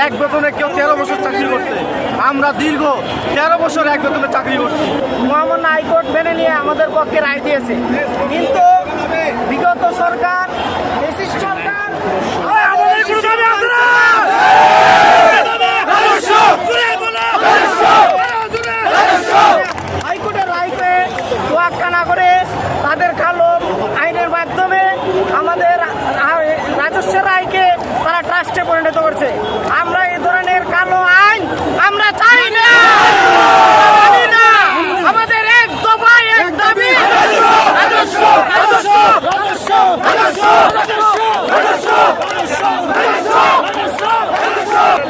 এক বেতনে কেউ 13 বছর চাকরি করছে, আমরা দীর্ঘ 13 বছর এক বেতনে চাকরি করছি। মহামান্য হাইকোর্ট মেনে নিয়ে আমাদের পক্ষে রায় দিয়েছে, কিন্তু বিগত সরকার ফ্যাসিস্ট সরকার হাইকোর্টের রায়কে তোয়াক্কা না করে তাদের কালো আইনের মাধ্যমে আমাদের রাজস্বের রায়কে তারা ট্রাস্টে পরিণত করছে। আমরা এই ধরনের কালো আইন আমরা চাই না, মানি না। আমাদের এক দফা এক দাবি,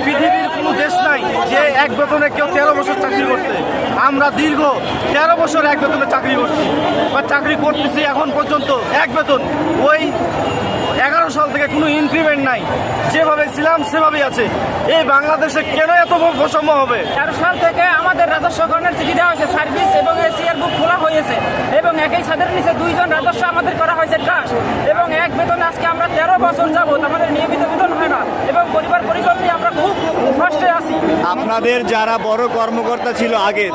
পৃথিবীর কোনো দেশ নাই যে এক বেতনে কেউ 13 বছর চাকরি করছে, আমরা দীর্ঘ 13 বছর এক বেতনে চাকরি করছি বা চাকরি করতেছি এখন পর্যন্ত এক বেতন। ওই 11 সাল থেকে কোনো ইনক্রিমেন্ট নাই, যেভাবে ছিলাম সেভাবেই আছে। এই বাংলাদেশে কেন এত বৈষম্য হবে? 13 সাল থেকে আমাদের রাজস্ব গণের চিঠি দেওয়া হয়েছে, সার্ভিস এবং এসিআর বুক খোলা হয়েছে এবং একই ছাদের নিচে 2 জন রাজস্ব আমাদের করা হয়েছে ট্রাস্ট, এবং এক বেতনে আজকে আমরা 13 বছর যাবত আমাদের নিয়মিত বেতন হয় না এবং পরিবার পরিজন নিয়ে আমরা খুব কষ্টে আছি। আপনাদের যারা বড় কর্মকর্তা ছিল আগে,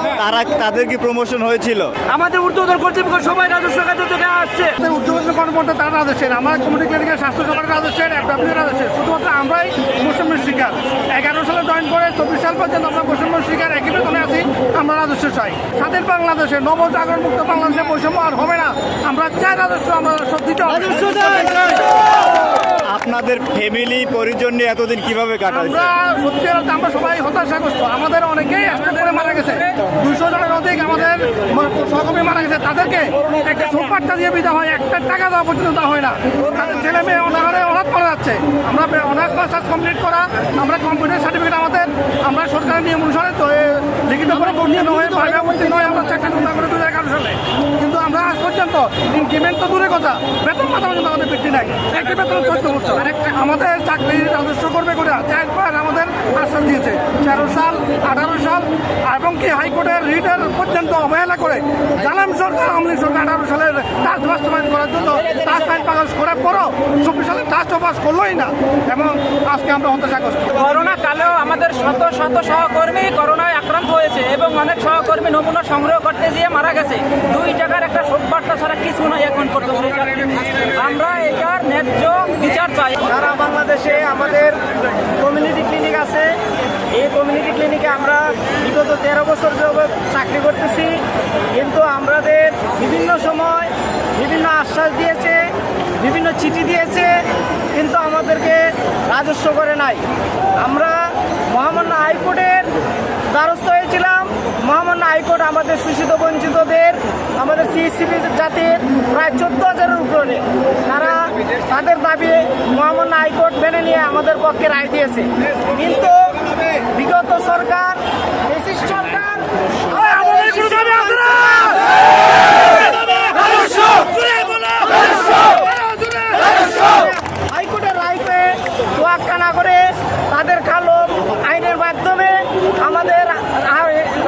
তাদের কি প্রমোশন হয়েছিল? আমাদের ঊর্ধ্বতন কর্তৃপক্ষ সবাই রাজস্ব কার্য থেকে আসছে। ঊর্ধ্বতন কর্মকর্তা তারা রাজস্বের, আমার কমিটি ক্লিনিকের স্বাস্থ্য সেবার রাজস্বের, FW রাজস্বের, শুধুমাত্র আমরাই বৈষম্যের শিকার। 11 সালে জয়েন করে 24 সাল পর্যন্ত আমরা বৈষম্যের শিকার, একই বেতনে আছি। আমরা রাজস্ব চাই স্বাধীন বাংলাদেশে, নবজাগরণ মুক্ত বাংলাদেশে বৈষম্য আর হবে না। আমরা চাই রাজস্ব, আমরা সত্যি আপনাদের ফ্যামিলি পরিজন নিয়ে এতদিন কিভাবে কাটাচ্ছে? সত্যি আমরা সবাই হতাশাগ্রস্ত। আমাদের অনেকেই অ্যাক্সিডেন্ট করে মারা গেছে, 200 জনের অধিক আমাদের সহকর্মী মারা গেছে। তাদেরকে একটা সুপারটা দিয়ে বিদা হয়, একটা টাকা দেওয়া পর্যন্ত দেওয়া হয় না। তাদের ছেলে মেয়ে অনাহারে অনাথ করা যাচ্ছে। আমরা অনার্স মাস্টার্স কমপ্লিট করা, আমরা কম্পিউটার সার্টিফিকেট আমাদের, আমরা সরকারের নিয়ম অনুসারে লিখিত করে বর্ণিত হয়ে বাইরে নয় আমরা চাকরি করে 2011 সালে, কিন্তু আমরা আজ পর্যন্ত ইনক্রিমেন্ট তো দূরের কথা, বেতন মাথা পর্যন্ত আমাদের বৃদ্ধি নাই। একটি বেতন 14 বছর আমাদের চাকরি রাজস্ব করবে করে 4বার আমাদের আশ্বাস দিয়েছে, 13 সাল 18 সাল এবং কি হাইকোর্টের রিটের পর্যন্ত অবহেলা করে জালাম সরকার আমলি সরকার 18 সালের ট্রাস্ট বাস্তবায়ন করার জন্য ট্রাস্ট আইন পাস করার পরও 24 সালে ট্রাস্ট পাস করলোই না, এবং আজকে আমরা হতাশাগ্রস্ত। করোনা কালেও আমাদের শত শত সহকর্মী করোনায় আক্রান্ত হয়েছে এবং অনেক সহকর্মী নমুনা সংগ্রহ করতে গিয়ে মারা গেছে। 2 টাকার একটা শোকবার্তা ছাড়া কিছু নয় এখন পর্যন্ত। আমরা এটার ন্যায্য বিচার চাই। সারা বাংলাদেশে আমাদের কমিউনিটি ক্লিনিক আছে, এই কমিউনিটি ক্লিনিকে আমরা বিগত 13 বছর যাবত চাকরি করতেছি, কিন্তু আমাদের বিভিন্ন সময় বিভিন্ন আশ্বাস দিয়েছে, বিভিন্ন চিঠি দিয়েছে, কিন্তু আমাদেরকে রাজস্ব করে নাই। আমরা মহামান্য হাইকোর্টের দ্বারস্থ হয়েছিলাম। মহামান্য হাইকোর্ট আমাদের শোষিত বঞ্চিতদের, আমাদের CSCP জাতির প্রায় 14,000-এর উপরে তাদের দাবি মহামান্য হাইকোর্ট মেনে নিয়ে আমাদের পক্ষে রায় দিয়েছে, কিন্তু বিগত সরকার ফ্যাসিস্ট সরকার হাইকোর্টের রায়কে তোয়াক্কা না করে তাদের কালো আইনের মাধ্যমে আমাদের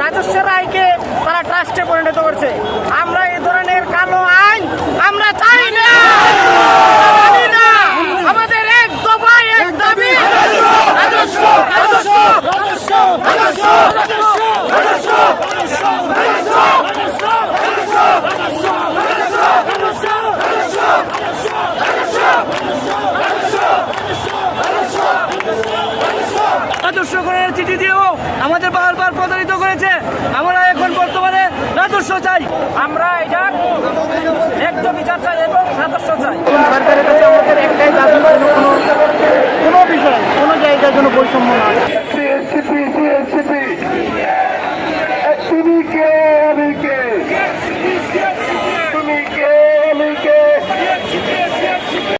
রাজস্বের রায়কে তারা ট্রাস্টে পরিণত করছে। আমরা এই ধরনের কালো আইন আমরা চাই না, মানি না। আমাদের এক দফা এক দাবি, রাজস্ব করার চিঠি দিয়েও আমাদের বারবার প্রতারিত করেছে। আমরা এখন